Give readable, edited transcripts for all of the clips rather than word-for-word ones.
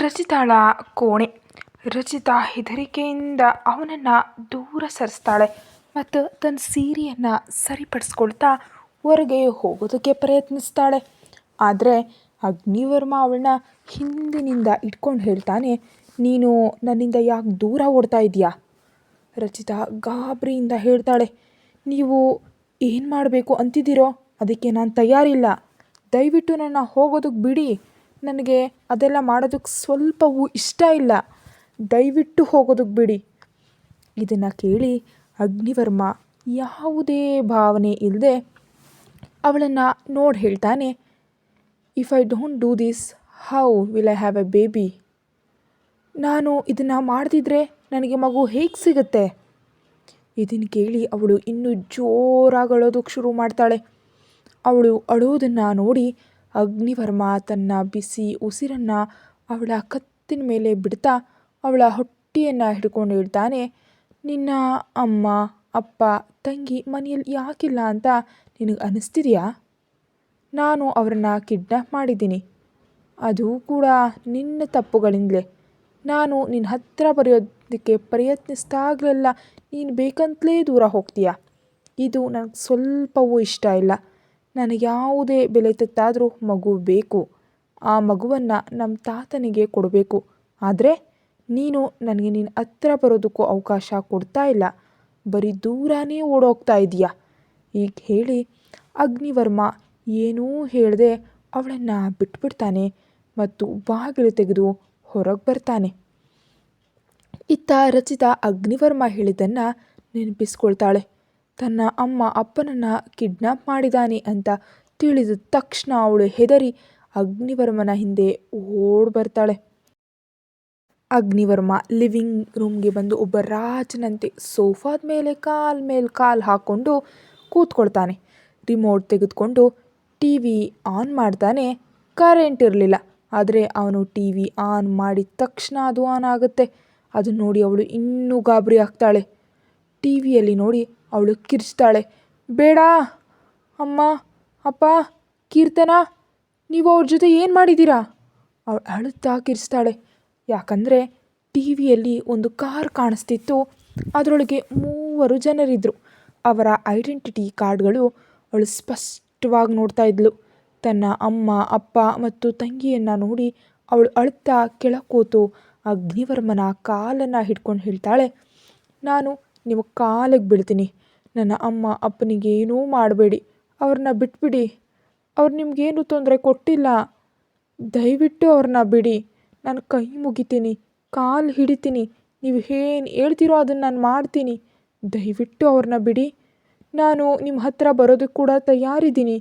ರಚಿತಾಳ ಕೋಣೆ. ರಚಿತಾ ಹೆದರಿಕೆಯಿಂದ ಅವನನ್ನು ದೂರ ಸರಿಸ್ತಾಳೆ ಮತ್ತು ತನ್ನ ಸೀರೆಯನ್ನು ಸರಿಪಡಿಸ್ಕೊಳ್ತಾ ಹೊರಗೆ ಹೋಗೋದಕ್ಕೆ ಪ್ರಯತ್ನಿಸ್ತಾಳೆ. ಆದರೆ ಅಗ್ನಿವರ್ಮ ಅವಳನ್ನ ಹಿಂದಿನಿಂದ ಇಟ್ಕೊಂಡು ಹೇಳ್ತಾನೆ, ನೀನು ನನ್ನಿಂದ ಯಾಕೆ ದೂರ ಓಡ್ತಾ ಇದೆಯಾ? ರಚಿತಾ ಗಾಬರಿಯಿಂದ ಹೇಳ್ತಾಳೆ, ನೀವು ಏನು ಮಾಡಬೇಕು ಅಂತಿದ್ದೀರೋ ಅದಕ್ಕೆ ನಾನು ತಯಾರಿಲ್ಲ. ದಯವಿಟ್ಟು ನನ್ನ ಹೋಗೋದಕ್ಕೆ ಬಿಡಿ. ನನಗೆ ಅದೆಲ್ಲ ಮಾಡೋದಕ್ಕೆ ಸ್ವಲ್ಪವೂ ಇಷ್ಟ ಇಲ್ಲ. ದಯವಿಟ್ಟು ಹೋಗೋದಕ್ಕೆ ಬಿಡಿ. ಇದನ್ನು ಕೇಳಿ ಅಗ್ನಿವರ್ಮ ಯಾವುದೇ ಭಾವನೆ ಇಲ್ಲದೆ ಅವಳನ್ನು ನೋಡಿ ಹೇಳ್ತಾನೆ, if I don't do this how will I have A baby? ನಾನು ಇದನ್ನು ಮಾಡದಿದ್ರೆ ನನಗೆ ಮಗು ಹೇಗೆ ಸಿಗುತ್ತೆ? ಇದನ್ನು ಕೇಳಿ ಅವಳು ಇನ್ನೂ ಜೋರಾಗಿ ಅಳೋದಕ್ಕೆ ಶುರು ಮಾಡ್ತಾಳೆ. ಅವಳು ಅಳೋದನ್ನು ನೋಡಿ ಅಗ್ನಿವರ್ಮ ತನ್ನ ಬಿಸಿ ಉಸಿರನ್ನು ಅವಳ ಕತ್ತಿನ ಮೇಲೆ ಬಿಡ್ತಾ ಅವಳ ಹೊಟ್ಟೆಯನ್ನು ಹಿಡ್ಕೊಂಡು ಹೇಳ್ತಾನೆ, ನಿನ್ನ ಅಮ್ಮ ಅಪ್ಪ ತಂಗಿ ಮನೆಯಲ್ಲಿ ಯಾಕಿಲ್ಲ ಅಂತ ನಿನಗೆ ಅನ್ನಿಸ್ತಿದೆಯಾ? ನಾನು ಅವರನ್ನು ಕಿಡ್ನ್ಯಾಪ್ ಮಾಡಿದ್ದೀನಿ. ಅದು ಕೂಡ ನಿನ್ನ ತಪ್ಪುಗಳಿಂದಲೇ. ನಾನು ನಿನ್ನ ಹತ್ತಿರ ಬರೆಯೋದಕ್ಕೆ ಪ್ರಯತ್ನಿಸಿದಾಗಲೆಲ್ಲ ನೀನು ಬೇಕಂತಲೇ ದೂರ ಹೋಗ್ತೀಯ. ಇದು ನನಗೆ ಸ್ವಲ್ಪವೂ ಇಷ್ಟ ಇಲ್ಲ. ನನಗೆ ಯಾವುದೇ ಬೆಲೆ ತೆತ್ತಾದರೂ ಮಗು ಬೇಕು. ಆ ಮಗುವನ್ನು ನಮ್ಮ ತಾತನಿಗೆ ಕೊಡಬೇಕು. ಆದರೆ ನೀನು ನನಗೆ ನಿನ್ನ ಹತ್ತಿರ ಬರೋದಕ್ಕೂ ಅವಕಾಶ ಕೊಡ್ತಾ ಇಲ್ಲ. ಬರೀ ದೂರನೇ ಓಡೋಗ್ತಾ ಇದೆಯಾ? ಈಗ ಹೇಳಿ ಅಗ್ನಿವರ್ಮ ಏನೂ ಹೇಳದೆ ಅವಳನ್ನು ಬಿಟ್ಬಿಡ್ತಾನೆ ಮತ್ತು ಬಾಗಿಲು ತೆಗೆದು ಹೊರಗೆ ಬರ್ತಾನೆ. ಇತ್ತ ರಚಿತಾ ಅಗ್ನಿವರ್ಮ ಹೇಳಿದ್ದನ್ನು ನೆನಪಿಸ್ಕೊಳ್ತಾಳೆ. ತನ್ನ ಅಮ್ಮ ಅಪ್ಪನನ್ನು ಕಿಡ್ನ್ಯಾಪ್ ಮಾಡಿದ್ದಾನೆ ಅಂತ ತಿಳಿದ ತಕ್ಷಣ ಅವಳು ಹೆದರಿ ಅಗ್ನಿವರ್ಮನ ಹಿಂದೆ ಓಡಿ ಬರ್ತಾಳೆ. ಅಗ್ನಿವರ್ಮ ಲಿವಿಂಗ್ ರೂಮ್ಗೆ ಬಂದು ಒಬ್ಬ ರಾಜನಂತೆ ಸೋಫಾದ ಮೇಲೆ ಕಾಲು ಹಾಕ್ಕೊಂಡು ಕೂತ್ಕೊಳ್ತಾನೆ. ರಿಮೋಟ್ ತೆಗೆದುಕೊಂಡು ಟಿ ವಿ ಆನ್ ಮಾಡ್ತಾನೆ. ಕರೆಂಟ್ ಇರಲಿಲ್ಲ, ಆದರೆ ಅವನು ಟಿ ವಿ ಆನ್ ಮಾಡಿದ ತಕ್ಷಣ ಅದು ಆನ್ ಆಗುತ್ತೆ. ಅದನ್ನು ನೋಡಿ ಅವಳು ಇನ್ನೂ ಗಾಬರಿ ಆಗ್ತಾಳೆ. ಟಿ ವಿಯಲ್ಲಿ ನೋಡಿ ಅವಳು ಕಿರ್ಚ್ತಾಳೆ, ಬೇಡ ಅಮ್ಮ ಅಪ್ಪ, ಕೀರ್ತನ, ನೀವು ಅವ್ರ ಜೊತೆ ಏನು ಮಾಡಿದ್ದೀರಾ? ಅವಳು ಅಳುತ್ತಾ ಕಿರ್ಚ್ತಾಳೆ. ಯಾಕಂದರೆ ಟಿ ವಿಯಲ್ಲಿ ಒಂದು ಕಾರ್ ಕಾಣಿಸ್ತಿತ್ತು. ಅದರೊಳಗೆ 3 ಜನರಿದ್ದರು. ಅವರ ಐಡೆಂಟಿಟಿ ಕಾರ್ಡ್ಗಳು ಅವಳು ಸ್ಪಷ್ಟವಾಗಿ ನೋಡ್ತಾ ಇದ್ಳು. ತನ್ನ ಅಮ್ಮ ಅಪ್ಪ ಮತ್ತು ತಂಗಿಯನ್ನು ನೋಡಿ ಅವಳು ಅಳುತ್ತಾ ಕೆಳಗೆ ಕೂತು ಅಗ್ನಿವರ್ಮನ ಕಾಲನ್ನು ಹಿಡ್ಕೊಂಡು ಹೇಳ್ತಾಳೆ, ನಾನು ನಿಮ್ಮ ಕಾಲಿಗೆ ಬೀಳ್ತೀನಿ. ನನ್ನ ಅಮ್ಮ ಅಪ್ಪನಿಗೆ ಏನೂ ಮಾಡಬೇಡಿ. ಅವ್ರನ್ನ ಬಿಟ್ಬಿಡಿ. ಅವ್ರು ನಿಮಗೇನು ತೊಂದರೆ ಕೊಟ್ಟಿಲ್ಲ. ದಯವಿಟ್ಟು ಅವ್ರನ್ನ ಬಿಡಿ. ನಾನು ಕೈ ಮುಗಿತೀನಿ, ಕಾಲು ಹಿಡಿತೀನಿ. ನೀವು ಏನು ಹೇಳ್ತೀರೋ ಅದನ್ನು ನಾನು ಮಾಡ್ತೀನಿ. ದಯವಿಟ್ಟು ಅವ್ರನ್ನ ಬಿಡಿ. ನಾನು ನಿಮ್ಮ ಹತ್ತಿರ ಬರೋದಕ್ಕೆ ಕೂಡ ತಯಾರಿದ್ದೀನಿ.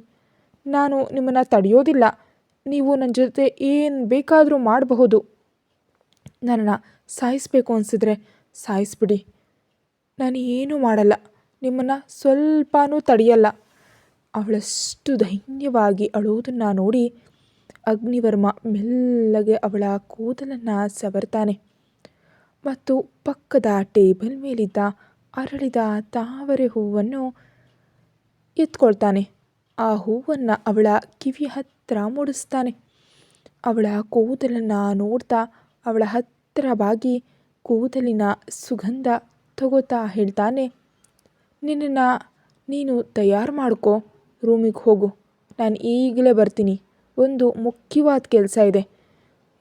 ನಾನು ನಿಮ್ಮನ್ನು ತಡೆಯೋದಿಲ್ಲ. ನೀವು ನನ್ನ ಜೊತೆ ಏನು ಬೇಕಾದರೂ ಮಾಡಬಹುದು. ನನ್ನನ್ನು ಸಾಯಿಸಬೇಕು ಅನಿಸಿದ್ರೆ ಸಾಯಿಸ್ಬಿಡಿ. ನಾನು ಏನೂ ಮಾಡಲ್ಲ. ನಿಮ್ಮನ್ನು ಸ್ವಲ್ಪನೂ ತಡೆಯಲ್ಲ. ಅವಳಷ್ಟು ಧೈರ್ಯವಾಗಿ ಅಳೋದನ್ನು ನೋಡಿ ಅಗ್ನಿವರ್ಮ ಮೆಲ್ಲಗೆ ಅವಳ ಕೂದಲನ್ನು ಸವರ್ತಾನೆ ಮತ್ತು ಪಕ್ಕದ ಟೇಬಲ್ ಮೇಲಿದ್ದ ಅರಳಿದ ತಾವರೆ ಹೂವನ್ನು ಎತ್ಕೊಳ್ತಾನೆ. ಆ ಹೂವನ್ನು ಅವಳ ಕಿವಿ ಹತ್ತಿರ ಮೂಡಿಸ್ತಾನೆ. ಅವಳ ಕೂದಲನ್ನು ನೋಡ್ತಾ ಅವಳ ಹತ್ತಿರ ಬಾಗಿ ಕೂದಲಿನ ಸುಗಂಧ ತಗೋತಾ ಹೇಳ್ತಾನೆ, ನಿನ್ನನ್ನು ನೀನು ತಯಾರು ಮಾಡ್ಕೋ, ರೂಮಿಗೆ ಹೋಗು. ನಾನು ಈಗಲೇ ಬರ್ತೀನಿ. ಒಂದು ಮುಖ್ಯವಾದ ಕೆಲಸ ಇದೆ.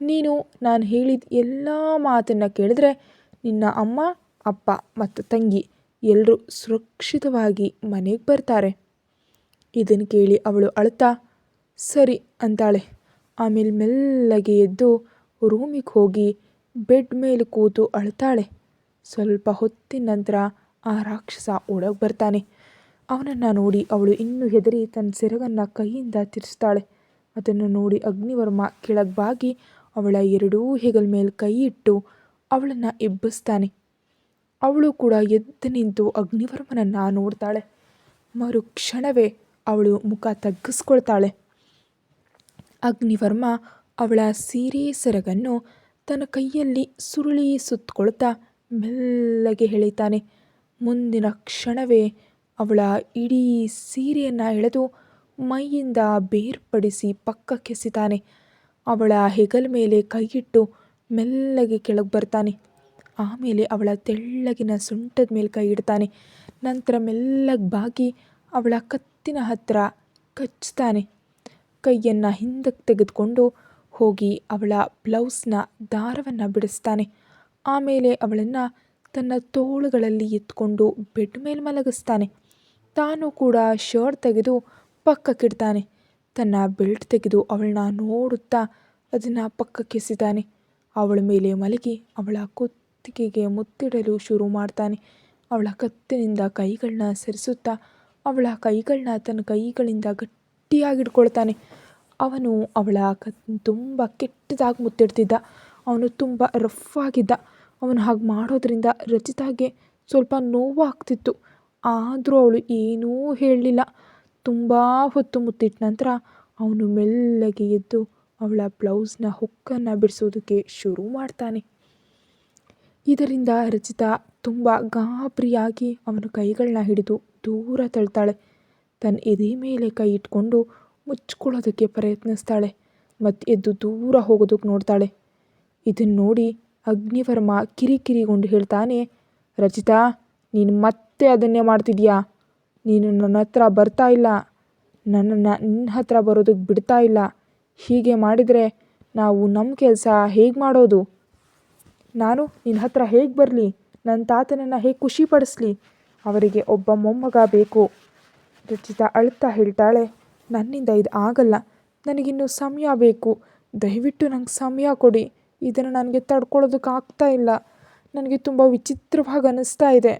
ನೀನು ನಾನು ಹೇಳಿದ ಎಲ್ಲ ಮಾತನ್ನು ಕೇಳಿದ್ರೆ ನಿನ್ನ ಅಮ್ಮ ಅಪ್ಪ ಮತ್ತು ತಂಗಿ ಎಲ್ಲರೂ ಸುರಕ್ಷಿತವಾಗಿ ಮನೆಗೆ ಬರ್ತಾರೆ. ಇದನ್ನು ಕೇಳಿ ಅವಳು ಅಳ್ತಾ ಸರಿ ಅಂತಾಳೆ. ಆಮೇಲೆ ಮೆಲ್ಲಗೆ ಎದ್ದು ರೂಮಿಗೆ ಹೋಗಿ ಬೆಡ್ ಮೇಲೆ ಕೂತು ಅಳ್ತಾಳೆ. ಸ್ವಲ್ಪ ಹೊತ್ತಿನ ನಂತರ ಆ ರಾಕ್ಷಸ ಒಳಗೆ ಬರ್ತಾನೆ. ಅವನನ್ನು ನೋಡಿ ಅವಳು ಇನ್ನೂ ಹೆದರಿ ತನ್ನ ಸೆರಗನ್ನು ಕೈಯಿಂದ ತಿರ್ಸ್ತಾಳೆ. ಅದನ್ನು ನೋಡಿ ಅಗ್ನಿವರ್ಮ ಕೆಳಗೆ ಬಾಗಿ ಅವಳ 2 ಹೆಗಲ ಮೇಲೆ ಕೈ ಇಟ್ಟು ಅವಳನ್ನು ಎಬ್ಬಿಸ್ತಾನೆ. ಅವಳು ಕೂಡ ಎದ್ದು ನಿಂತು ಅಗ್ನಿವರ್ಮನನ್ನು ನೋಡ್ತಾಳೆ. ಮರುಕ್ಷಣವೇ ಅವಳು ಮುಖ ತಗ್ಗಿಸ್ಕೊಳ್ತಾಳೆ. ಅಗ್ನಿವರ್ಮ ಅವಳ ಸೀರೆ ಸೆರಗನ್ನು ತನ್ನ ಕೈಯಲ್ಲಿ ಸುರುಳಿ ಸುತ್ತಕೊಳ್ತಾ ಮೆಲ್ಲಗೆ ಎಳಿತಾನೆ. ಮುಂದಿನ ಕ್ಷಣವೇ ಅವಳ ಇಡೀ ಸೀರೆಯನ್ನು ಎಳೆದು ಮೈಯಿಂದ ಬೇರ್ಪಡಿಸಿ ಪಕ್ಕಕ್ಕೆಸಿತಾನೆ. ಅವಳ ಹೆಗಲ ಮೇಲೆ ಕೈಯಿಟ್ಟು ಮೆಲ್ಲಗೆ ಕೆಳಗೆ ಬರ್ತಾನೆ. ಆಮೇಲೆ ಅವಳ ತೆಳ್ಳಗಿನ ಸೊಂಟದ ಮೇಲೆ ಕೈ ಇಡ್ತಾನೆ. ನಂತರ ಮೆಲ್ಲಗೆ ಬಾಗಿ ಅವಳ ಕತ್ತಿನ ಹತ್ತಿರ ಕಚ್ತಾನೆ. ಕೈಯನ್ನು ಹಿಂದಕ್ಕೆ ತೆಗೆದುಕೊಂಡು ಹೋಗಿ ಅವಳ ಬ್ಲೌಸ್ನ ದಾರವನ್ನು ಬಿಡಿಸ್ತಾನೆ. ಆಮೇಲೆ ಅವಳನ್ನು ತನ್ನ ತೋಳುಗಳಲ್ಲಿ ಎತ್ಕೊಂಡು ಬೆಡ್ ಮೇಲೆ ಮಲಗಿಸ್ತಾನೆ. ತಾನು ಕೂಡ ಶರ್ಟ್ ತೆಗೆದು ಪಕ್ಕಕ್ಕಿಡ್ತಾನೆ. ತನ್ನ ಬೆಲ್ಟ್ ತೆಗೆದು ಅವಳನ್ನ ನೋಡುತ್ತಾ ಅದನ್ನು ಪಕ್ಕಕ್ಕೆ ಎಸಿತಾನೆ. ಅವಳ ಮೇಲೆ ಮಲಗಿ ಅವಳ ಕುತ್ತಿಗೆಗೆ ಮುತ್ತಿಡಲು ಶುರು ಮಾಡ್ತಾನೆ. ಅವಳ ಕತ್ತಿನಿಂದ ಕೈಗಳನ್ನ ಸರಿಸುತ್ತಾ ಅವಳ ಕೈಗಳನ್ನ ತನ್ನ ಕೈಗಳಿಂದ ಗಟ್ಟಿಯಾಗಿ ಹಿಡ್ಕೊಳ್ತಾನೆ. ಅವನು ಅವಳ ತುಂಬ ಕೆಟ್ಟದಾಗಿ ಮುತ್ತಿಡ್ತಿದ್ದ. ಅವನು ತುಂಬ ರಫ್ ಆಗಿದ್ದ. ಅವನು ಹಾಗೆ ಮಾಡೋದ್ರಿಂದ ರಚಿತಾಗೆ ಸ್ವಲ್ಪ ನೋವಾಗ್ತಿತ್ತು. ಆದರೂ ಅವಳು ಏನೂ ಹೇಳಲಿಲ್ಲ. ತುಂಬ ಹೊತ್ತು ಮುತ್ತಿಟ್ಟ ನಂತರ ಅವನು ಮೆಲ್ಲಗೆ ಎದ್ದು ಅವಳ ಬ್ಲೌಸ್ನ ಹುಕ್ಕನ್ನು ಬಿಡಿಸೋದಕ್ಕೆ ಶುರು ಮಾಡ್ತಾನೆ. ಇದರಿಂದ ರಚಿತಾ ತುಂಬ ಗಾಬರಿಯಾಗಿ ಅವನ ಕೈಗಳನ್ನ ಹಿಡಿದು ದೂರ ತಳ್ತಾಳೆ. ತನ್ನ ಎದೆ ಮೇಲೆ ಕೈ ಇಟ್ಕೊಂಡು ಮುಚ್ಕೊಳ್ಳೋದಕ್ಕೆ ಪ್ರಯತ್ನಿಸ್ತಾಳೆ ಮತ್ತು ಎದ್ದು ದೂರ ಹೋಗೋದಕ್ಕೆ ನೋಡ್ತಾಳೆ. ಇದನ್ನು ನೋಡಿ ಅಗ್ನಿವರ್ಮ ಕಿರಿಕಿರಿಗೊಂಡು ಹೇಳ್ತಾನೆ, ರಚಿತಾ, ನೀನು ಮತ್ತೆ ಅದನ್ನೇ ಮಾಡ್ತಿದ್ಯಾ? ನೀನು ನನ್ನ ಹತ್ರ ಬರ್ತಾ ಇಲ್ಲ. ನನ್ನನ್ನು ನಿನ್ನ ಹತ್ರ ಬರೋದಕ್ಕೆ ಬಿಡ್ತಾ ಇಲ್ಲ. ಹೀಗೆ ಮಾಡಿದರೆ ನಾವು ನಮ್ಮ ಕೆಲಸ ಹೇಗೆ ಮಾಡೋದು? ನಾನು ನಿನ್ನ ಹತ್ರ ಹೇಗೆ ಬರಲಿ? ನನ್ನ ತಾತನನ್ನು ಹೇಗೆ ಖುಷಿಪಡಿಸ್ಲಿ? ಅವರಿಗೆ ಒಬ್ಬ ಮೊಮ್ಮಗ ಬೇಕು. ರಚಿತಾ ಅಳ್ತಾ ಹೇಳ್ತಾಳೆ, ನನ್ನಿಂದ ಇದು ಆಗಲ್ಲ. ನನಗಿನ್ನೂ ಸಮಯ ಬೇಕು. ದಯವಿಟ್ಟು ನಂಗೆ ಸಮಯ ಕೊಡಿ. ಇದನ್ನು ನನಗೆ ತಡ್ಕೊಳ್ಳೋದಕ್ಕೆ ಆಗ್ತಾ ಇಲ್ಲ. ನನಗೆ ತುಂಬ ವಿಚಿತ್ರವಾಗಿ ಅನ್ನಿಸ್ತಾ ಇದೆ.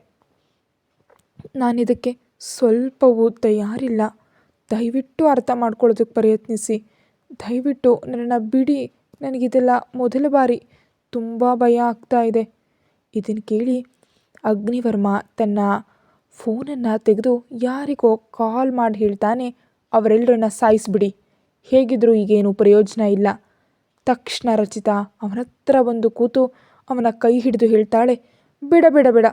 ನಾನಿದಕ್ಕೆ ಸ್ವಲ್ಪವೂ ತಯಾರಿಲ್ಲ. ದಯವಿಟ್ಟು ಅರ್ಥ ಮಾಡ್ಕೊಳ್ಳೋದಕ್ಕೆ ಪ್ರಯತ್ನಿಸಿ. ದಯವಿಟ್ಟು ನನ್ನನ್ನು ಬಿಡಿ. ನನಗಿದೆಲ್ಲ ಮೊದಲ ಬಾರಿ. ತುಂಬ ಭಯ ಆಗ್ತಾ ಇದೆ. ಇದನ್ನು ಕೇಳಿ ಅಗ್ನಿವರ್ಮ ತನ್ನ ಫೋನನ್ನು ತೆಗೆದು ಯಾರಿಗೋ ಕಾಲ್ ಮಾಡಿ ಹೇಳ್ತಾನೆ, ಅವರೆಲ್ಲರನ್ನ ಸಾಯಿಸಿಬಿಡಿ. ಹೇಗಿದ್ದರೂ ಈಗೇನು ಪ್ರಯೋಜನ ಇಲ್ಲ. ತಕ್ಷಣ ರಚಿತಾ ಅವನ ಹತ್ರ ಬಂದು ಕೂತು ಅವನ ಕೈ ಹಿಡಿದು ಹೇಳ್ತಾಳೆ, ಬೇಡ ಬೇಡ ಬೇಡ,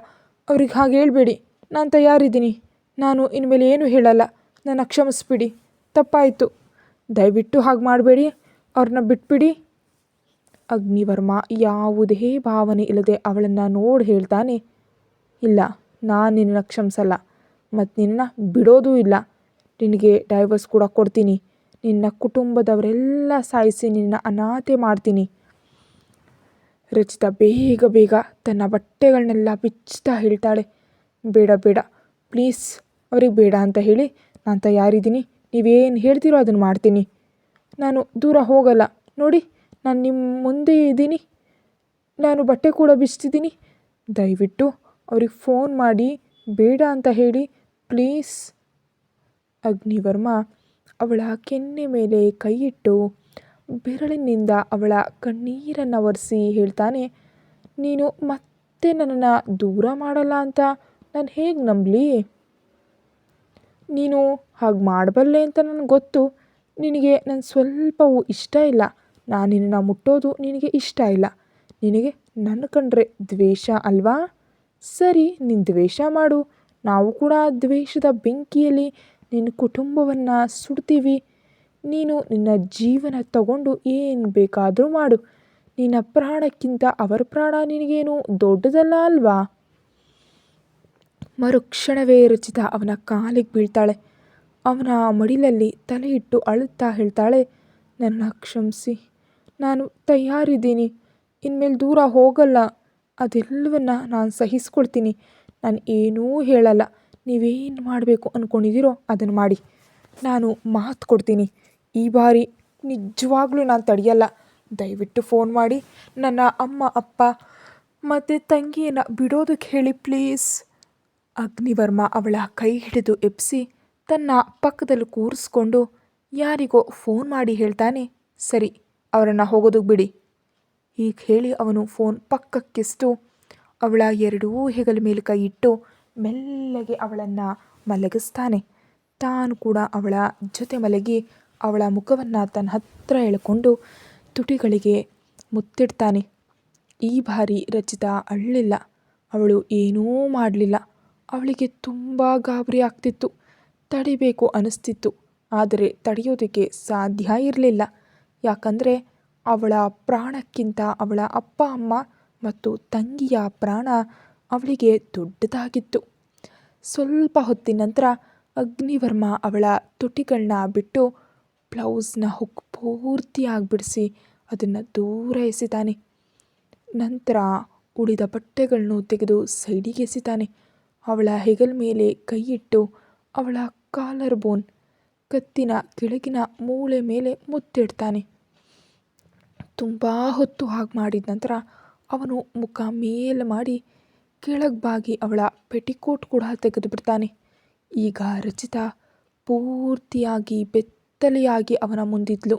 ಅವ್ರಿಗೆ ಹಾಗೆ ಹೇಳ್ಬೇಡಿ. ನಾನು ತಯಾರಿದ್ದೀನಿ. ನಾನು ಇನ್ಮೇಲೆ ಏನೂ ಹೇಳಲ್ಲ. ನನ್ನ ಕ್ಷಮಿಸ್ಬಿಡಿ. ತಪ್ಪಾಯಿತು. ದಯವಿಟ್ಟು ಹಾಗೆ ಮಾಡಬೇಡಿ. ಅವ್ರನ್ನ ಬಿಟ್ಬಿಡಿ. ಅಗ್ನಿವರ್ಮ ಯಾವುದೇ ಭಾವನೆ ಇಲ್ಲದೆ ಅವಳನ್ನು ನೋಡಿ ಹೇಳ್ತಾನೆ, ಇಲ್ಲ, ನಾನು ನಿನ್ನನ್ನು ಕ್ಷಮಿಸಲ್ಲ ಮತ್ತು ನಿನ್ನನ್ನು ಬಿಡೋದೂ ಇಲ್ಲ. ನಿನಗೆ ಡೈವರ್ಸ್ ಕೂಡ ಕೊಡ್ತೀನಿ. ನಿನ್ನ ಕುಟುಂಬದವರೆಲ್ಲ ಸಾಯಿಸಿ ನಿನ್ನ ಅನಾಥೆ ಮಾಡ್ತೀನಿ. ರಚಿತಾ ಬೇಗ ಬೇಗ ತನ್ನ ಬಟ್ಟೆಗಳನ್ನೆಲ್ಲ ಬಿಚ್ತಾ ಹೇಳ್ತಾಳೆ, ಬೇಡ ಬೇಡ ಪ್ಲೀಸ್, ಅವ್ರಿಗೆ ಬೇಡ ಅಂತ ಹೇಳಿ ನಾನು ತಯಾರಿದ್ದೀನಿ. ನೀವೇನು ಹೇಳ್ತೀರೋ ಅದನ್ನು ಮಾಡ್ತೀನಿ. ನಾನು ದೂರ ಹೋಗಲ್ಲ. ನೋಡಿ, ನಾನು ನಿಮ್ಮ ಮುಂದೆ ಇದ್ದೀನಿ. ನಾನು ಬಟ್ಟೆ ಕೂಡ ಬಿಚ್ತಿದ್ದೀನಿ. ದಯವಿಟ್ಟು ಅವ್ರಿಗೆ ಫೋನ್ ಮಾಡಿ ಬೇಡ ಅಂತ ಹೇಳಿ ಪ್ಲೀಸ್. ಅಗ್ನಿವರ್ಮ ಅವಳ ಕೆನ್ನೆ ಮೇಲೆ ಕೈ ಇಟ್ಟು ಬೆರಳಿನಿಂದ ಅವಳ ಕಣ್ಣೀರನ್ನು ಒರೆಸಿ ಹೇಳ್ತಾನೆ, ನೀನು ಮತ್ತೆ ನನ್ನನ್ನು ದೂರ ಮಾಡಲ್ಲ ಅಂತ ನಾನು ಹೇಗೆ ನಂಬಲಿ? ನೀನು ಹಾಗೆ ಮಾಡಬಲ್ಲೆ ಅಂತ ನನಗೆ ಗೊತ್ತು. ನಿನಗೆ ನನ್ನ ಸ್ವಲ್ಪವೂ ಇಷ್ಟ ಇಲ್ಲ. ನಾನು ನಿನ್ನನ್ನು ಮುಟ್ಟೋದು ನಿನಗೆ ಇಷ್ಟ ಇಲ್ಲ. ನಿನಗೆ ನನ್ನ ಕಂಡ್ರೆ ದ್ವೇಷ ಅಲ್ವಾ? ಸರಿ, ನೀನು ದ್ವೇಷ ಮಾಡು. ನಾವು ಕೂಡ ದ್ವೇಷದ ಬೆಂಕಿಯಲ್ಲಿ ನಿನ್ನ ಕುಟುಂಬವನ್ನು ಸುಡ್ತೀವಿ. ನೀನು ನಿನ್ನ ಜೀವನ ತಗೊಂಡು ಏನು ಬೇಕಾದರೂ ಮಾಡು. ನಿನ್ನ ಪ್ರಾಣಕ್ಕಿಂತ ಅವರ ಪ್ರಾಣ ನಿನಗೇನು ದೊಡ್ಡದಲ್ಲ ಅಲ್ವಾ? ಮರುಕ್ಷಣವೇ ರಚಿತಾ ಅವನ ಕಾಲಿಗೆ ಬೀಳ್ತಾಳೆ. ಅವನ ಮಡಿಲಲ್ಲಿ ತಲೆ ಇಟ್ಟು ಅಳುತ್ತಾ ಹೇಳ್ತಾಳೆ, ನನ್ನ ಕ್ಷಮಿಸಿ. ನಾನು ತಯಾರಿದ್ದೀನಿ. ಇನ್ಮೇಲೆ ದೂರ ಹೋಗಲ್ಲ. ಅದೆಲ್ಲವನ್ನ ನಾನು ಸಹಿಸ್ಕೊಳ್ತೀನಿ. ನಾನು ಏನೂ ಹೇಳಲ್ಲ. ನೀವೇನು ಮಾಡಬೇಕು ಅಂದ್ಕೊಂಡಿದ್ದೀರೋ ಅದನ್ನು ಮಾಡಿ. ನಾನು ಮಾತು ಕೊಡ್ತೀನಿ, ಈ ಬಾರಿ ನಿಜವಾಗ್ಲೂ ನಾನು ತಡೆಯಲ್ಲ. ದಯವಿಟ್ಟು ಫೋನ್ ಮಾಡಿ ನನ್ನ ಅಮ್ಮ ಅಪ್ಪ ಮತ್ತು ತಂಗಿಯನ್ನು ಬಿಡೋದಕ್ಕೆ ಹೇಳಿ ಪ್ಲೀಸ್. ಅಗ್ನಿವರ್ಮ ಅವಳ ಕೈ ಹಿಡಿದು ಎಬ್ಬಿಸಿ ತನ್ನ ಪಕ್ಕದಲ್ಲಿ ಕೂರಿಸ್ಕೊಂಡು ಯಾರಿಗೋ ಫೋನ್ ಮಾಡಿ ಹೇಳ್ತಾನೆ, ಸರಿ, ಅವರನ್ನು ಹೋಗೋದಕ್ಕೆ ಬಿಡಿ. ಹೀಗೆ ಹೇಳಿ ಅವನು ಫೋನ್ ಪಕ್ಕಕ್ಕಿಷ್ಟು ಅವಳ ಎರಡೂ ಹೆಗಲ ಮೇಲೆ ಕೈ ಇಟ್ಟು ಮೆಲ್ಲಗೆ ಅವಳನ್ನು ಮಲಗಿಸ್ತಾನೆ. ತಾನು ಕೂಡ ಅವಳ ಜೊತೆ ಮಲಗಿ ಅವಳ ಮುಖವನ್ನು ತನ್ನ ಹತ್ತಿರ ಎಳ್ಕೊಂಡು ತುಟಿಗಳಿಗೆ ಮುತ್ತಿಡ್ತಾನೆ. ಈ ಬಾರಿ ರಚಿತಾ ಅಳಲಿಲ್ಲ. ಅವಳು ಏನೂ ಮಾಡಲಿಲ್ಲ. ಅವಳಿಗೆ ತುಂಬ ಗಾಬರಿ ಆಗ್ತಿತ್ತು. ತಡಿಬೇಕು ಅನ್ನಿಸ್ತಿತ್ತು, ಆದರೆ ತಡೆಯೋದಕ್ಕೆ ಸಾಧ್ಯ ಇರಲಿಲ್ಲ. ಯಾಕಂದರೆ ಅವಳ ಪ್ರಾಣಕ್ಕಿಂತ ಅವಳ ಅಪ್ಪ ಅಮ್ಮ ಮತ್ತು ತಂಗಿಯ ಪ್ರಾಣ ಅವಳಿಗೆ ದೊಡ್ಡದಾಗಿತ್ತು. ಸ್ವಲ್ಪ ಹೊತ್ತಿನ ನಂತರ ಅಗ್ನಿವರ್ಮ ಅವಳ ತುಟಿಗಳನ್ನ ಬಿಟ್ಟು ಬ್ಲೌಸ್ನ ಹುಕ್ ಪೂರ್ತಿಯಾಗಿ ಬಿಡಿಸಿ ಅದನ್ನು ದೂರ ಎಸಿತಾನೆ. ನಂತರ ಉಳಿದ ಬಟ್ಟೆಗಳನ್ನು ತೆಗೆದು ಸೈಡಿಗೆ ಎಸಿತಾನೆ. ಅವಳ ಹೆಗಲ ಮೇಲೆ ಕೈ ಇಟ್ಟು ಅವಳ ಕಾಲರ್ ಬೋನ್ ಕತ್ತಿನ ಕೆಳಗಿನ ಮೂಳೆ ಮೇಲೆ ಮುತ್ತಿಡ್ತಾನೆ. ತುಂಬ ಹೊತ್ತು ಹಾಗೆ ಮಾಡಿದ ನಂತರ ಅವನು ಮುಖ ಮೇಲೆ ಮಾಡಿ ಕೆಳಗೆ ಬಾಗಿ ಅವಳ ಪೆಟಿಕೋಟ್ ಕೂಡ ತೆಗೆದು ಬಿಡ್ತಾನೆ. ಈಗ ರಚಿತಾ ಪೂರ್ತಿಯಾಗಿ ಬೆತ್ತಲೆಯಾಗಿ ಅವನ ಮುಂದಿದ್ಲು.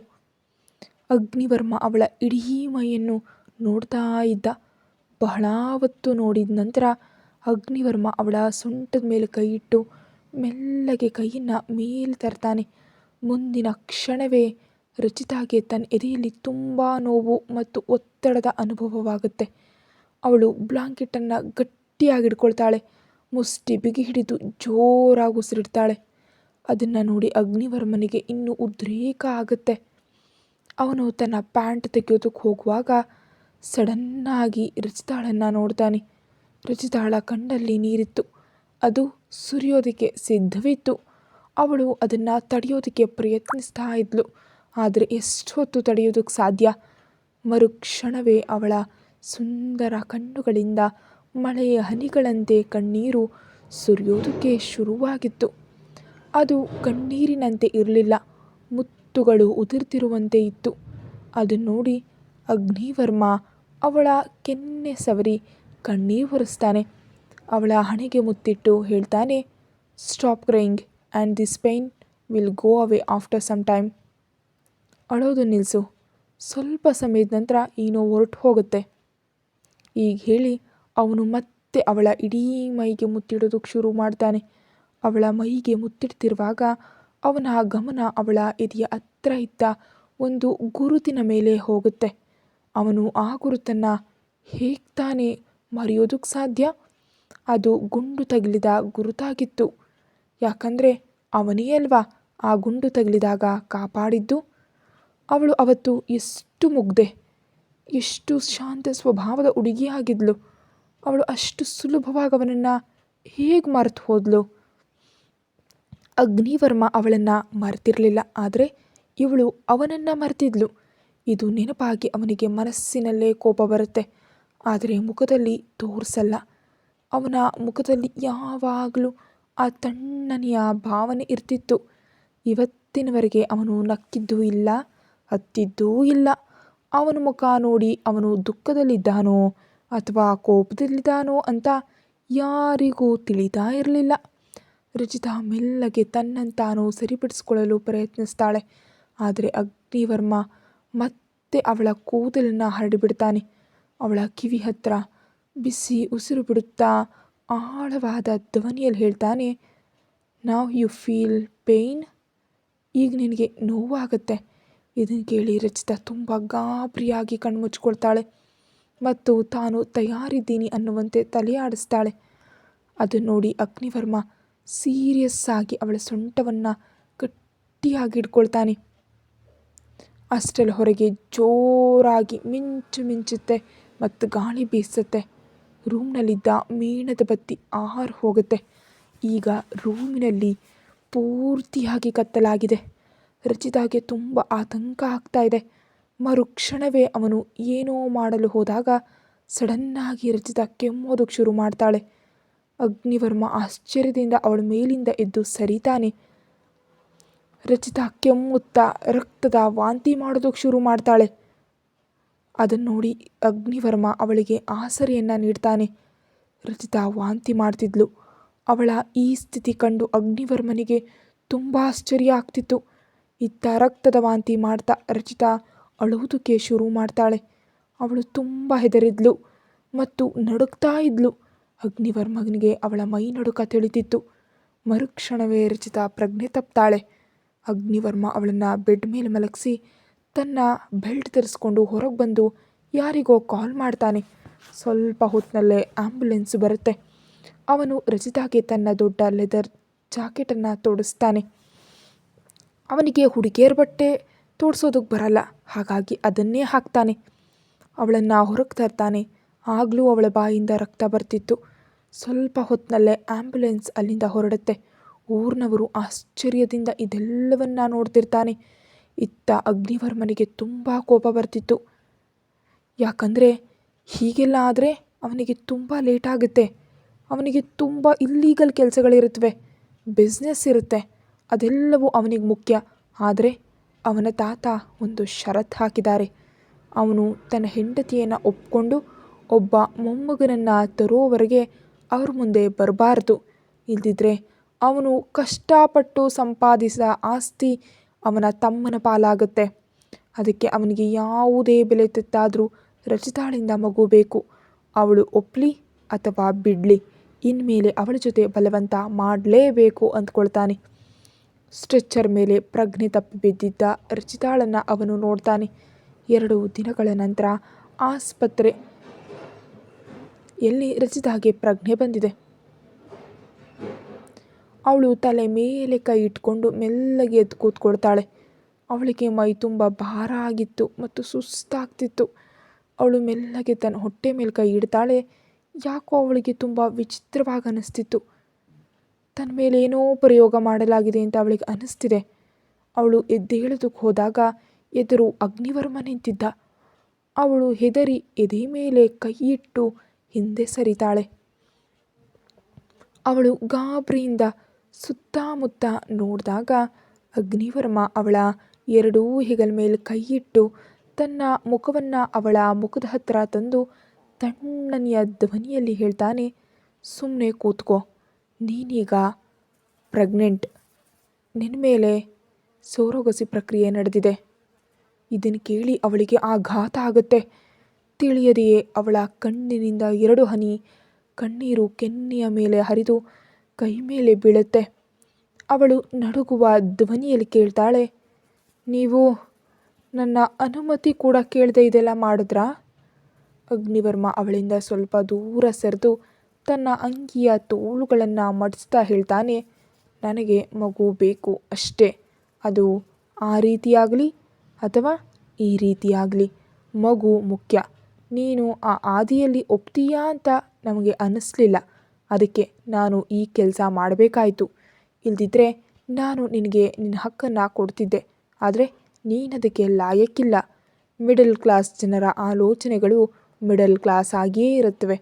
ಅಗ್ನಿವರ್ಮ ಅವಳ ಇಡೀ ಮೈಯನ್ನು ನೋಡ್ತಾ ಇದ್ದ. ಬಹಳ ಹೊತ್ತು ನೋಡಿದ ನಂತರ ಅಗ್ನಿವರ್ಮ ಅವಳ ಸೊಂಟದ ಮೇಲೆ ಕೈ ಇಟ್ಟು ಮೆಲ್ಲಗೆ ಕೈಯನ್ನು ಮೇಲೆ ತರ್ತಾನೆ. ಮುಂದಿನ ಕ್ಷಣವೇ ರಚಿತಾಗೆ ತನ್ನ ಎದೆಯಲ್ಲಿ ತುಂಬ ನೋವು ಮತ್ತು ಒತ್ತಡದ ಅನುಭವವಾಗುತ್ತೆ. ಅವಳು ಬ್ಲಾಂಕೆಟನ್ನು ಗಟ್ಟಿಯಾಗಿ ಹಿಡ್ಕೊಳ್ತಾಳೆ. ಮುಷ್ಟಿ ಬಿಗಿ ಹಿಡಿದು ಜೋರಾಗಿ ಉಸಿರಿಡ್ತಾಳೆ. ಅದನ್ನು ನೋಡಿ ಅಗ್ನಿವರ್ಮನಿಗೆ ಇನ್ನೂ ಉದ್ರೇಕ ಆಗುತ್ತೆ. ಅವನು ತನ್ನ ಪ್ಯಾಂಟ್ ತೆಗೆಯೋದಕ್ಕೆ ಹೋಗುವಾಗ ಸಡನ್ನಾಗಿ ರಚಿತಾಳನ್ನು ನೋಡ್ತಾನೆ. ರಚಿತಾಳ ಕಣ್ಣಲ್ಲಿ ನೀರಿತ್ತು. ಅದು ಸುರಿಯೋದಕ್ಕೆ ಸಿದ್ಧವಿತ್ತು. ಅವಳು ಅದನ್ನು ತಡೆಯೋದಕ್ಕೆ ಪ್ರಯತ್ನಿಸ್ತಾ ಇದ್ಲು. ಆದರೆ ಎಷ್ಟೊತ್ತು ತಡೆಯೋದಕ್ಕೆ ಸಾಧ್ಯ? ಮರುಕ್ಷಣವೇ ಅವಳ ಸುಂದರ ಕಣ್ಣುಗಳಿಂದ ಮಳೆಯ ಹನಿಗಳಂತೆ ಕಣ್ಣೀರು ಸುರಿಯೋದಕ್ಕೆ ಶುರುವಾಗಿತ್ತು. ಅದು ಕಣ್ಣೀರಿನಂತೆ ಇರಲಿಲ್ಲ, ಮುತ್ತುಗಳು ಉದುರ್ತಿರುವಂತೆ ಇತ್ತು. ಅದನ್ನು ನೋಡಿ ಅಗ್ನಿವರ್ಮ ಅವಳ ಕೆನ್ನೆ ಸವರಿ ಕಣ್ಣೀರು ಒರೆಸ್ತಾನೆ. ಅವಳ ಹಣೆಗೆ ಮುತ್ತಿಟ್ಟು ಹೇಳ್ತಾನೆ, stop crying and this pain will go away after some time. ಅಳೋದು ನಿಲ್ಲಿಸು, ಸ್ವಲ್ಪ ಸಮಯದ ನಂತರ ಈ ನೋವು ಹೊರಟು ಹೋಗುತ್ತೆ. ಈಗ ಹೇಳಿ ಅವನು ಮತ್ತೆ ಅವಳ ಇಡೀ ಮೈಗೆ ಮುತ್ತಿಡೋದಕ್ಕೆ ಶುರು ಮಾಡ್ತಾನೆ. ಅವಳ ಮೈಗೆ ಮುತ್ತಿಡ್ತಿರುವಾಗ ಅವನ ಗಮನ ಅವಳ ಎದೆಯ ಹತ್ರ ಇದ್ದ ಒಂದು ಗುರುತಿನ ಮೇಲೆ ಹೋಗುತ್ತೆ. ಅವನು ಆ ಗುರುತನ್ನು ಹೇಗೆ ತಾನೇ ಮರೆಯೋದಕ್ಕೆ ಸಾಧ್ಯ? ಅದು ಗುಂಡು ತಗುಲಿದ ಗುರುತಾಗಿತ್ತು. ಯಾಕಂದರೆ ಅವನೇ ಅಲ್ವಾ ಆ ಗುಂಡು ತಗುಲಿದಾಗ ಕಾಪಾಡಿದ್ದು. ಅವಳು ಅವತ್ತು ಎಷ್ಟು ಮುಗ್ಧೆ, ಎಷ್ಟು ಶಾಂತ ಸ್ವಭಾವದ ಹುಡುಗಿಯಾಗಿದ್ಲು. ಅವಳು ಅಷ್ಟು ಸುಲಭವಾಗಿ ಅವನನ್ನು ಹೇಗೆ ಮರೆತು ಹೋದ್ಲು? ಅಗ್ನಿವರ್ಮ ಅವಳನ್ನು ಮರೆತಿರಲಿಲ್ಲ, ಆದರೆ ಇವಳು ಅವನನ್ನು ಮರೆತಿದ್ಲು. ಇದು ನೆನಪಾಗಿ ಅವನಿಗೆ ಮನಸ್ಸಿನಲ್ಲೇ ಕೋಪ ಬರುತ್ತೆ, ಆದರೆ ಮುಖದಲ್ಲಿ ತೋರಿಸಲ್ಲ. ಅವನ ಮುಖದಲ್ಲಿ ಯಾವಾಗಲೂ ಆ ತಣ್ಣನೆಯ ಭಾವನೆ ಇರ್ತಿತ್ತು. ಇವತ್ತಿನವರೆಗೆ ಅವನು ನಕ್ಕಿದ್ದೂ ಇಲ್ಲ, ಹತ್ತಿದ್ದೂ ಇಲ್ಲ. ಅವನ ಮುಖ ನೋಡಿ ಅವನು ದುಃಖದಲ್ಲಿದ್ದಾನೋ ಅಥವಾ ಕೋಪದಲ್ಲಿದ್ದಾನೋ ಅಂತ ಯಾರಿಗೂ ತಿಳಿತಾ ಇರಲಿಲ್ಲ. ರಚಿತಾ ಮೆಲ್ಲಗೆ ತನ್ನಂತಾನು ಸರಿಪಡಿಸಿಕೊಳ್ಳಲು ಪ್ರಯತ್ನಿಸ್ತಾಳೆ. ಆದರೆ ಅಗ್ನಿವರ್ಮ ಮತ್ತೆ ಅವಳ ಕೂದಲನ್ನು ಹರಡಿಬಿಡ್ತಾನೆ. ಅವಳ ಕಿವಿ ಹತ್ರ ಬಿಸಿ ಉಸಿರು ಬಿಡುತ್ತಾ ಆಳವಾದ ಧ್ವನಿಯಲ್ಲಿ ಹೇಳ್ತಾನೆ, ನೌ ಯು ಫೀಲ್ ಪೇಯ್ನ್. ಈಗ ನಿನಗೆ ನೋವಾಗುತ್ತೆ. ಇದನ್ನು ಕೇಳಿ ರಚಿತಾ ತುಂಬ ಗಾಬರಿಯಾಗಿ ಕಣ್ಮುಚ್ಕೊಳ್ತಾಳೆ ಮತ್ತು ತಾನು ತಯಾರಿದ್ದೀನಿ ಅನ್ನುವಂತೆ ತಲೆ ಆಡಿಸ್ತಾಳೆ. ಅದನ್ನು ನೋಡಿ ಅಗ್ನಿವರ್ಮ ಸೀರಿಯಸ್ ಆಗಿ ಅವಳ ಸೊಂಟವನ್ನು ಗಟ್ಟಿಯಾಗಿ ಹಿಡ್ಕೊಳ್ತಾನೆ. ಅಷ್ಟರಲ್ಲಿ ಹೊರಗೆ ಜೋರಾಗಿ ಮಿಂಚು ಮಿಂಚುತ್ತೆ ಮತ್ತು ಗಾಳಿ ಬೀಸುತ್ತೆ. ರೂಮ್ನಲ್ಲಿದ್ದ ಮೇಣದ ಬತ್ತಿ ಆರು ಹೋಗುತ್ತೆ. ಈಗ ರೂಮಿನಲ್ಲಿ ಪೂರ್ತಿಯಾಗಿ ಕತ್ತಲಾಗಿದೆ. ರಚಿತಾಗೆ ತುಂಬ ಆತಂಕ ಆಗ್ತಾ ಇದೆ. ಮರುಕ್ಷಣವೇ ಅವನು ಏನೋ ಮಾಡಲು ಹೋದಾಗ ಸಡನ್ನಾಗಿ ರಚಿತಾ ಕೆಮ್ಮೋದಕ್ಕೆ ಶುರು ಮಾಡ್ತಾಳೆ. ಅಗ್ನಿವರ್ಮ ಆಶ್ಚರ್ಯದಿಂದ ಅವಳ ಮೇಲಿಂದ ಎದ್ದು ಸರಿತಾನೆ. ರಚಿತಾ ಕೆಮ್ಮುತ್ತಾ ರಕ್ತದ ವಾಂತಿ ಮಾಡೋದಕ್ಕೆ ಶುರು ಮಾಡ್ತಾಳೆ. ಅದನ್ನು ನೋಡಿ ಅಗ್ನಿವರ್ಮ ಅವಳಿಗೆ ಆಸರೆಯನ್ನು ನೀಡ್ತಾನೆ. ರಚಿತಾ ವಾಂತಿ ಮಾಡ್ತಿದ್ಲು. ಅವಳ ಈ ಸ್ಥಿತಿ ಕಂಡು ಅಗ್ನಿವರ್ಮನಿಗೆ ತುಂಬ ಆಶ್ಚರ್ಯ ಆಗ್ತಿತ್ತು. ಇತ್ತ ರಕ್ತದ ವಾಂತಿ ಮಾಡ್ತಾ ರಚಿತಾ ಅಳುವುದಕ್ಕೆ ಶುರು ಮಾಡ್ತಾಳೆ. ಅವಳು ತುಂಬ ಹೆದರಿದ್ಲು ಮತ್ತು ನಡುಗ್ತಾ ಇದ್ಲು. ಅಗ್ನಿವರ್ಮನಿಗೆ ಅವಳ ಮೈ ನಡುಕ ತಿಳಿತಿತ್ತು. ಮರುಕ್ಷಣವೇ ರಚಿತಾ ಪ್ರಜ್ಞೆ ತಪ್ತಾಳೆ. ಅಗ್ನಿವರ್ಮ ಅವಳನ್ನು ಬೆಡ್ ಮೇಲೆ ಮಲಗಿಸಿ ತನ್ನ ಬೆಲ್ಟ್ ಧರಿಸ್ಕೊಂಡು ಹೊರಗೆ ಬಂದು ಯಾರಿಗೋ ಕಾಲ್ ಮಾಡ್ತಾನೆ. ಸ್ವಲ್ಪ ಹೊತ್ತಿನಲ್ಲೇ ಆ್ಯಂಬುಲೆನ್ಸ್ ಬರುತ್ತೆ. ಅವನು ರಚಿತಾಗೆ ತನ್ನ ದೊಡ್ಡ ಲೆದರ್ ಜಾಕೆಟನ್ನು ತೊಡಿಸ್ತಾನೆ. ಅವನಿಗೆ ಹುಡುಗಿಯರ ಬಟ್ಟೆ ತೋಡ್ಸೋದಕ್ಕೆ ಬರಲ್ಲ. ಹಾಗಾಗಿ ಅದನ್ನೇ ಹಾಕ್ತಾನೆ. ಅವಳನ್ನು ಹೊರಗೆ ತರ್ತಾನೆ. ಆಗಲೂ ಅವಳ ಬಾಯಿಂದ ರಕ್ತ ಬರ್ತಿತ್ತು. ಸ್ವಲ್ಪ ಹೊತ್ತಿನಲ್ಲೇ ಆ್ಯಂಬುಲೆನ್ಸ್ ಅಲ್ಲಿಂದ ಹೊರಡುತ್ತೆ. ಊರಿನವರು ಆಶ್ಚರ್ಯದಿಂದ ಇದೆಲ್ಲವನ್ನ ನೋಡ್ತಿರ್ತಾನೆ. ಇತ್ತ ಅಗ್ನಿವರ್ಮನಿಗೆ ತುಂಬ ಕೋಪ ಬರ್ತಿತ್ತು. ಯಾಕಂದರೆ ಹೀಗೆಲ್ಲ ಆದರೆ ಅವನಿಗೆ ತುಂಬ ಲೇಟ್ ಆಗುತ್ತೆ. ಅವನಿಗೆ ತುಂಬ ಇಲ್ಲೀಗಲ್ ಕೆಲಸಗಳಿರುತ್ತವೆ, ಬಿಸ್ನೆಸ್ ಇರುತ್ತೆ, ಅದೆಲ್ಲವೂ ಅವನಿಗೆ ಮುಖ್ಯ. ಆದರೆ ಅವನ ತಾತ ಒಂದು ಷರತ್ತು ಹಾಕಿದ್ದಾರೆ. ಅವನು ತನ್ನ ಹೆಂಡತಿಯನ್ನು ಒಪ್ಕೊಂಡು ಒಬ್ಬ ಮೊಮ್ಮಗನನ್ನು ತರೋವರೆಗೆ ಅವ್ರ ಮುಂದೆ ಬರಬಾರ್ದು. ಇಲ್ದಿದ್ರೆ ಅವನು ಕಷ್ಟಪಟ್ಟು ಸಂಪಾದಿಸಿದ ಆಸ್ತಿ ಅವನ ತಮ್ಮನ ಪಾಲಾಗುತ್ತೆ. ಅದಕ್ಕೆ ಅವನಿಗೆ ಯಾವುದೇ ಬೆಲೆ ತೆತ್ತಾದರೂ ರಚಿತಾಳಿಂದ ಮಗು ಬೇಕು. ಅವಳು ಒಪ್ಪಲಿ ಅಥವಾ ಬಿಡಲಿ, ಇನ್ಮೇಲೆ ಅವಳ ಜೊತೆ ಬಲವಂತ ಮಾಡಲೇಬೇಕು ಅಂದ್ಕೊಳ್ತಾನೆ. ಸ್ಟ್ರೆಚ್ಚರ್ ಮೇಲೆ ಪ್ರಜ್ಞೆ ತಪ್ಪಿ ಬಿದ್ದಿದ್ದ ರಚಿತಾಳನ್ನು ಅವನು ನೋಡ್ತಾನೆ. 2 ದಿನಗಳ ನಂತರ ಆಸ್ಪತ್ರೆಯಲ್ಲಿ ರಚಿತಾಗೆ ಪ್ರಜ್ಞೆ ಬಂದಿದೆ. ಅವಳು ತಲೆ ಮೇಲೆ ಕೈ ಇಟ್ಕೊಂಡು ಮೆಲ್ಲಗೆ ಎದ್ದು ಕೂತ್ಕೊಳ್ತಾಳೆ. ಅವಳಿಗೆ ಮೈ ತುಂಬ ಭಾರ ಆಗಿತ್ತು ಮತ್ತು ಸುಸ್ತಾಗ್ತಿತ್ತು. ಅವಳು ಮೆಲ್ಲಗೆ ತನ್ನ ಹೊಟ್ಟೆ ಮೇಲೆ ಕೈ ಇಡ್ತಾಳೆ. ಯಾಕೋ ಅವಳಿಗೆ ತುಂಬ ವಿಚಿತ್ರವಾಗಿ ಅನ್ನಿಸ್ತಿತ್ತು. ತನ್ನ ಮೇಲೆ ಏನೋ ಪ್ರಯೋಗ ಮಾಡಲಾಗಿದೆ ಅಂತ ಅವಳಿಗೆ ಅನ್ನಿಸ್ತಿದೆ. ಅವಳು ಎದ್ದೇಳೋದಕ್ಕೆ ಹೋದಾಗ ಎದುರು ಅಗ್ನಿವರ್ಮ ನಿಂತಿದ್ದ. ಅವಳು ಹೆದರಿ ಎದೆ ಮೇಲೆ ಕೈ ಇಟ್ಟು ಹಿಂದೆ ಸರಿತಾಳೆ. ಅವಳು ಗಾಬರಿಯಿಂದ ಸುತ್ತಮುತ್ತ ನೋಡಿದಾಗ ಅಗ್ನಿವರ್ಮ ಅವಳ 2 ಹೆಗಲ ಮೇಲೆ ಕೈ ಇಟ್ಟು ತನ್ನ ಮುಖವನ್ನು ಅವಳ ಮುಖದ ಹತ್ತಿರ ತಂದು ತಣ್ಣನೆಯ ಧ್ವನಿಯಲ್ಲಿ ಹೇಳ್ತಾನೆ, ಸುಮ್ಮನೆ ಕೂತ್ಕೋ, ನೀನೀಗ ಪ್ರೆಗ್ನೆಂಟ್, ನಿನ್ನ ಮೇಲೆ ಸೋರೋಗಸಿ ಪ್ರಕ್ರಿಯೆ ನಡೆದಿದೆ. ಇದನ್ನು ಕೇಳಿ ಅವಳಿಗೆ ಆಘಾತ ಆಗುತ್ತೆ. ತಿಳಿಯದೆಯೇ ಅವಳ ಕಣ್ಣಿನಿಂದ 2 ಹನಿ ಕಣ್ಣೀರು ಕೆನ್ನೆಯ ಮೇಲೆ ಹರಿದು ಕೈ ಮೇಲೆ ಬೀಳುತ್ತೆ. ಅವಳು ನಡುಗುವ ಧ್ವನಿಯಲ್ಲಿ ಕೇಳ್ತಾಳೆ, ನೀವು ನನ್ನ ಅನುಮತಿ ಕೂಡ ಕೇಳದೆ ಇದೆಲ್ಲ ಮಾಡಿದ್ರಾ? ಅಗ್ನಿವರ್ಮ ಅವಳಿಂದ ಸ್ವಲ್ಪ ದೂರ ಸರಿದು ತನ್ನ ಅಂಗಿಯ ತೋಳುಗಳನ್ನು ಮಡಿಸ್ತಾ ಹೇಳ್ತಾನೆ, ನನಗೆ ಮಗು ಬೇಕು ಅಷ್ಟೇ. ಅದು ಆ ರೀತಿಯಾಗಲಿ ಅಥವಾ ಈ ರೀತಿಯಾಗಲಿ ಮಗು ಮುಖ್ಯ. ನೀನು ಆ ಆದಿಯಲ್ಲಿ ಒಪ್ತೀಯಾ ಅಂತ ನಮಗೆ ಅನ್ನಿಸ್ಲಿಲ್ಲ. ಅದಕ್ಕೆ ನಾನು ಈ ಕೆಲಸ ಮಾಡಬೇಕಾಯಿತು. ಇಲ್ದಿದ್ರೆ ನಾನು ನಿನಗೆ ನಿನ್ನ ಹಕ್ಕನ್ನು ಕೊಡ್ತಿದ್ದೆ. ಆದರೆ ನೀನದಕ್ಕೆ ಲಾಯಕ್ಕಿಲ್ಲ. ಮಿಡಲ್ ಕ್ಲಾಸ್ ಜನರ ಆಲೋಚನೆಗಳು ಮಿಡಲ್ ಕ್ಲಾಸ್ ಆಗಿಯೇ ಇರುತ್ತವೆ.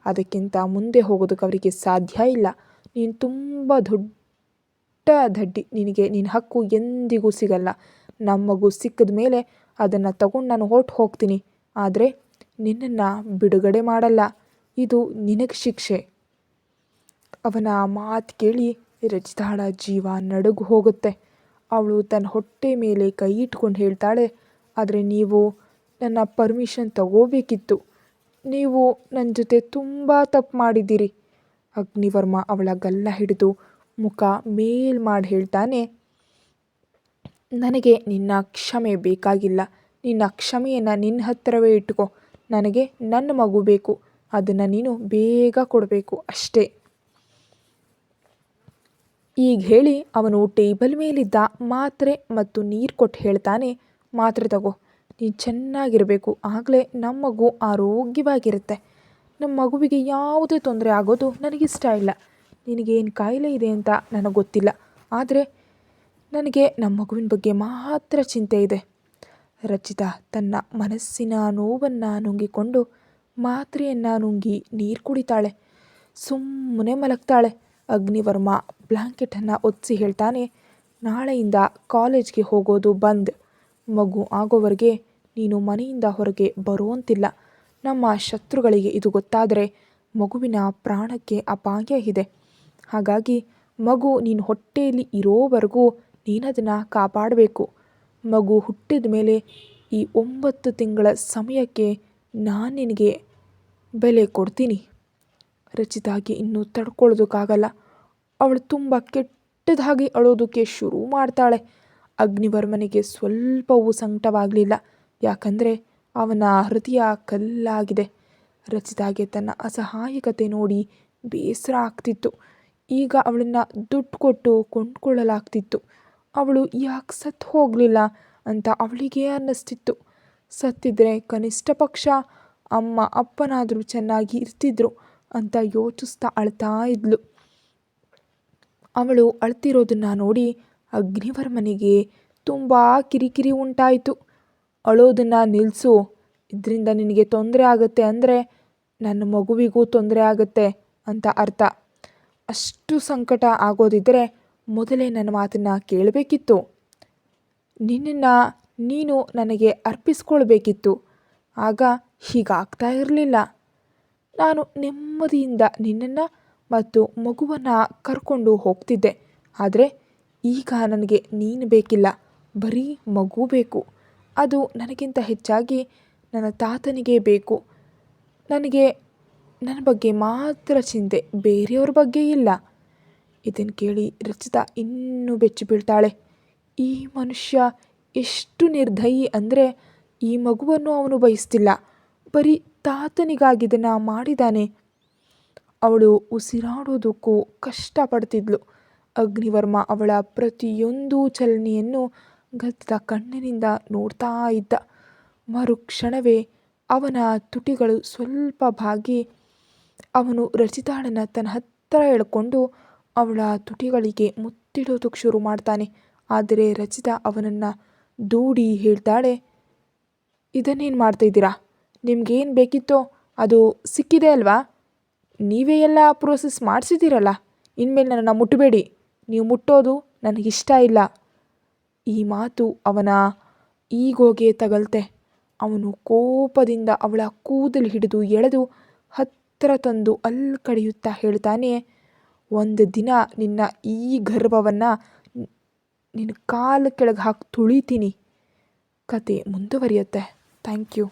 ಅದಕ್ಕಿಂತ ಮುಂದೆ ಹೋಗೋದಕ್ಕೆ ಅವರಿಗೆ ಸಾಧ್ಯ ಇಲ್ಲ. ನೀನು ತುಂಬ ದೊಡ್ಡ ದಡ್ಡಿ. ನಿನಗೆ ನಿನ್ನ ಹಕ್ಕು ಎಂದಿಗೂ ಸಿಗಲ್ಲ. ನಮ್ಮ ಮಗು ಸಿಕ್ಕಿದ ಮೇಲೆ ಅದನ್ನು ತಗೊಂಡು ನಾನು ಹೊರಟು ಹೋಗ್ತೀನಿ. ಆದರೆ ನಿನ್ನನ್ನು ಬಿಡುಗಡೆ ಮಾಡಲ್ಲ. ಇದು ನಿನಗೆ ಶಿಕ್ಷೆ. ಅವನ ಮಾತು ಕೇಳಿ ರಚಿತಾಳ ಜೀವ ನಡುಗು ಹೋಗುತ್ತೆ. ಅವಳು ತನ್ನ ಹೊಟ್ಟೆ ಮೇಲೆ ಕೈ ಇಟ್ಕೊಂಡು ಹೇಳ್ತಾಳೆ, ಆದರೆ ನೀವು ನನ್ನ ಪರ್ಮಿಷನ್ ತಗೋಬೇಕಿತ್ತು. ನೀವು ನನ್ನ ಜೊತೆ ತುಂಬ ತಪ್ಪು ಮಾಡಿದ್ದೀರಿ. ಅಗ್ನಿವರ್ಮ ಅವಳ ಗಲ್ಲ ಹಿಡಿದು ಮುಖ ಮೇಲ್ ಮಾಡಿ ಹೇಳ್ತಾನೆ, ನನಗೆ ನಿನ್ನ ಕ್ಷಮೆ ಬೇಕಾಗಿಲ್ಲ. ನಿನ್ನ ಕ್ಷಮೆಯನ್ನು ನಿನ್ನ ಹತ್ತಿರವೇ ಇಟ್ಕೋ. ನನಗೆ ನನ್ನ ಮಗು ಬೇಕು. ಅದನ್ನು ನೀನು ಬೇಗ ಕೊಡಬೇಕು ಅಷ್ಟೇ. ಈಗ ಹೇಳಿ ಅವನು ಟೇಬಲ್ ಮೇಲಿದ್ದ ಮಾತ್ರೆ ಮತ್ತು ನೀರು ಕೊಟ್ಟು ಹೇಳ್ತಾನೆ, ಮಾತ್ರೆ ತಗೋ. ನೀನು ಚೆನ್ನಾಗಿರಬೇಕು. ಆಗಲೇ ನಮ್ಮ ಮಗು ಆರೋಗ್ಯವಾಗಿರುತ್ತೆ. ನಮ್ಮ ಮಗುವಿಗೆ ಯಾವುದೇ ತೊಂದರೆ ಆಗೋದು ನನಗಿಷ್ಟ ಇಲ್ಲ. ನಿನಗೇನು ಕಾಯಿಲೆ ಇದೆ ಅಂತ ನನಗೆ ಗೊತ್ತಿಲ್ಲ. ಆದರೆ ನನಗೆ ನಮ್ಮ ಮಗುವಿನ ಬಗ್ಗೆ ಮಾತ್ರ ಚಿಂತೆ ಇದೆ. ರಚಿತಾ ತನ್ನ ಮನಸ್ಸಿನ ನೋವನ್ನು ನುಂಗಿಕೊಂಡು ಮಾತ್ರೆಯನ್ನು ನುಂಗಿ ನೀರು ಕುಡಿತಾಳೆ. ಸುಮ್ಮನೆ ಮಲಗ್ತಾಳೆ. ಅಗ್ನಿವರ್ಮ ಬ್ಲ್ಯಾಂಕೆಟನ್ನು ಒತ್ತಿ ಹೇಳ್ತಾನೆ, ನಾಳೆಯಿಂದ ಕಾಲೇಜ್ಗೆ ಹೋಗೋದು ಬಂದ್. ಮಗು ಆಗೋವರೆಗೆ ನೀನು ಮನೆಯಿಂದ ಹೊರಗೆ ಬರುವಂತಿಲ್ಲ. ನಮ್ಮ ಶತ್ರುಗಳಿಗೆ ಇದು ಗೊತ್ತಾದರೆ ಮಗುವಿನ ಪ್ರಾಣಕ್ಕೆ ಅಪಾಯ ಇದೆ. ಹಾಗಾಗಿ ಮಗು ನೀನು ಹೊಟ್ಟೆಯಲ್ಲಿ ಇರೋವರೆಗೂ ನೀನದನ್ನು ಕಾಪಾಡಬೇಕು. ಮಗು ಹುಟ್ಟಿದ ಮೇಲೆ ಈ 9 ತಿಂಗಳ ಸಮಯಕ್ಕೆ ನಾನು ನಿನಗೆ ಬೆಲೆ ಕೊಡ್ತೀನಿ. ರಚಿತಾಗೆ ಇನ್ನೂ ತಡ್ಕೊಳ್ಳೋದಕ್ಕಾಗಲ್ಲ. ಅವಳು ತುಂಬ ಕೆಟ್ಟದಾಗಿ ಅಳೋದಕ್ಕೆ ಶುರು ಮಾಡ್ತಾಳೆ. ಅಗ್ನಿವರ್ಮನಿಗೆ ಸ್ವಲ್ಪವೂ ಸಂಕಟವಾಗಲಿಲ್ಲ. ಯಾಕಂದರೆ ಅವನ ಹೃದಯ ಕಲ್ಲಾಗಿದೆ. ರಚಿತಾಗೆ ತನ್ನ ಅಸಹಾಯಕತೆ ನೋಡಿ ಬೇಸರ ಆಗ್ತಿತ್ತು. ಈಗ ಅವಳನ್ನು ದುಡ್ಡು ಕೊಟ್ಟು ಕೊಂಡ್ಕೊಳ್ಳಲಾಗ್ತಿತ್ತು. ಅವಳು ಯಾಕೆ ಸತ್ತು ಹೋಗಲಿಲ್ಲ ಅಂತ ಅವಳಿಗೆ ಅನ್ನಿಸ್ತಿತ್ತು. ಸತ್ತಿದ್ರೆ ಕನಿಷ್ಠ ಪಕ್ಷ ಅಮ್ಮ ಅಪ್ಪನಾದರೂ ಚೆನ್ನಾಗಿ ಇರ್ತಿದ್ರು ಅಂತ ಯೋಚಿಸ್ತಾ ಅಳ್ತಾ ಇದ್ಲು. ಅವಳು ಅಳ್ತಿರೋದನ್ನು ನೋಡಿ ಅಗ್ನಿವರ್ಮನಿಗೆ ತುಂಬ ಕಿರಿಕಿರಿ ಉಂಟಾಯಿತು. ಅಳೋದನ್ನು ನಿಲ್ಲಿಸು, ಇದರಿಂದ ನಿನಗೆ ತೊಂದರೆ ಆಗುತ್ತೆ ಅಂದರೆ ನನ್ನ ಮಗುವಿಗೂ ತೊಂದರೆ ಆಗುತ್ತೆ ಅಂತ ಅರ್ಥ. ಅಷ್ಟು ಸಂಕಟ ಆಗೋದಿದ್ದರೆ ಮೊದಲೇ ನನ್ನ ಮಾತನ್ನು ಕೇಳಬೇಕಿತ್ತು. ನಿನ್ನನ್ನು ನೀನು ನನಗೆ ಅರ್ಪಿಸ್ಕೊಳ್ಬೇಕಿತ್ತು. ಆಗ ಹೀಗಾಗ್ತಾ ಇರಲಿಲ್ಲ. ನಾನು ನೆಮ್ಮದಿಯಿಂದ ನಿನ್ನನ್ನು ಮತ್ತು ಮಗುವನ್ನು ಕರ್ಕೊಂಡು ಹೋಗ್ತಿದ್ದೆ. ಆದರೆ ಈಗ ನನಗೆ ನೀನು ಬೇಕಿಲ್ಲ, ಬರೀ ಮಗು ಬೇಕು. ಅದು ನನಗಿಂತ ಹೆಚ್ಚಾಗಿ ನನ್ನ ತಾತನಿಗೆ ಬೇಕು. ನನಗೆ ನನ್ನ ಬಗ್ಗೆ ಮಾತ್ರ ಚಿಂತೆ, ಬೇರೆಯವ್ರ ಬಗ್ಗೆ ಇಲ್ಲ. ಇದನ್ನು ಕೇಳಿ ರಚಿತಾ ಇನ್ನೂ ಬೆಚ್ಚಿ ಬೀಳ್ತಾಳೆ. ಈ ಮನುಷ್ಯ ಎಷ್ಟು ನಿರ್ದಯಿ ಅಂದರೆ ಈ ಮಗುವನ್ನು ಅವನು ಬಯಸ್ತಿಲ್ಲ, ಬರೀ ತಾತನಿಗಾಗಿದ್ದನ್ನು ಮಾಡಿದ್ದಾನೆ. ಅವಳು ಉಸಿರಾಡೋದಕ್ಕೂ ಕಷ್ಟಪಡ್ತಿದ್ಲು. ಅಗ್ನಿವರ್ಮ ಅವಳ ಪ್ರತಿಯೊಂದು ಚಲನೆಯನ್ನು ಗದ್ದ ಕಣ್ಣಿನಿಂದ ನೋಡ್ತಾ ಇದ್ದ. ಮರುಕ್ಷಣವೇ ಅವನ ತುಟಿಗಳು ಸ್ವಲ್ಪ ಬಾಗಿ ಅವನು ರಚಿತಾಳನ್ನು ತನ್ನ ಹತ್ತಿರ ಎಳ್ಕೊಂಡು ಅವಳ ತುಟಿಗಳಿಗೆ ಮುತ್ತಿಡೋದಕ್ಕೆ ಶುರು ಮಾಡ್ತಾನೆ. ಆದರೆ ರಚಿತಾ ಅವನನ್ನು ದೂಡಿ ಹೇಳ್ತಾಳೆ, ಇದನ್ನೇನು ಮಾಡ್ತಾಯಿದ್ದೀರಾ? ನಿಮ್ಗೇನು ಬೇಕಿತ್ತೋ ಅದು ಸಿಕ್ಕಿದೆ ಅಲ್ವಾ? ನೀವೇ ಎಲ್ಲ ಪ್ರೋಸೆಸ್ ಮಾಡಿಸಿದ್ದೀರಲ್ಲ, ಇನ್ಮೇಲೆ ನನ್ನನ್ನು ಮುಟ್ಟಬೇಡಿ. ನೀವು ಮುಟ್ಟೋದು ನನಗಿಷ್ಟ ಇಲ್ಲ. ಈ ಮಾತು ಅವನ ಈಗೋಗೆ ತಗಲ್ತೆ. ಅವನು ಕೋಪದಿಂದ ಅವಳ ಕೂದಲು ಹಿಡಿದು ಎಳೆದು ಹತ್ತಿರ ತಂದು ಅಲ್ಲಿ ಕಡಿಯುತ್ತಾ ಹೇಳ್ತಾನೆ, ಒಂದು ದಿನ ನಿನ್ನ ಈ ಗರ್ವವನ್ನು ನಿನ್ನ ಕಾಲು ಕೆಳಗೆ ಹಾಕಿ ತುಳಿತೀನಿ. ಕತೆ ಮುಂದುವರಿಯುತ್ತೆ. Thank you.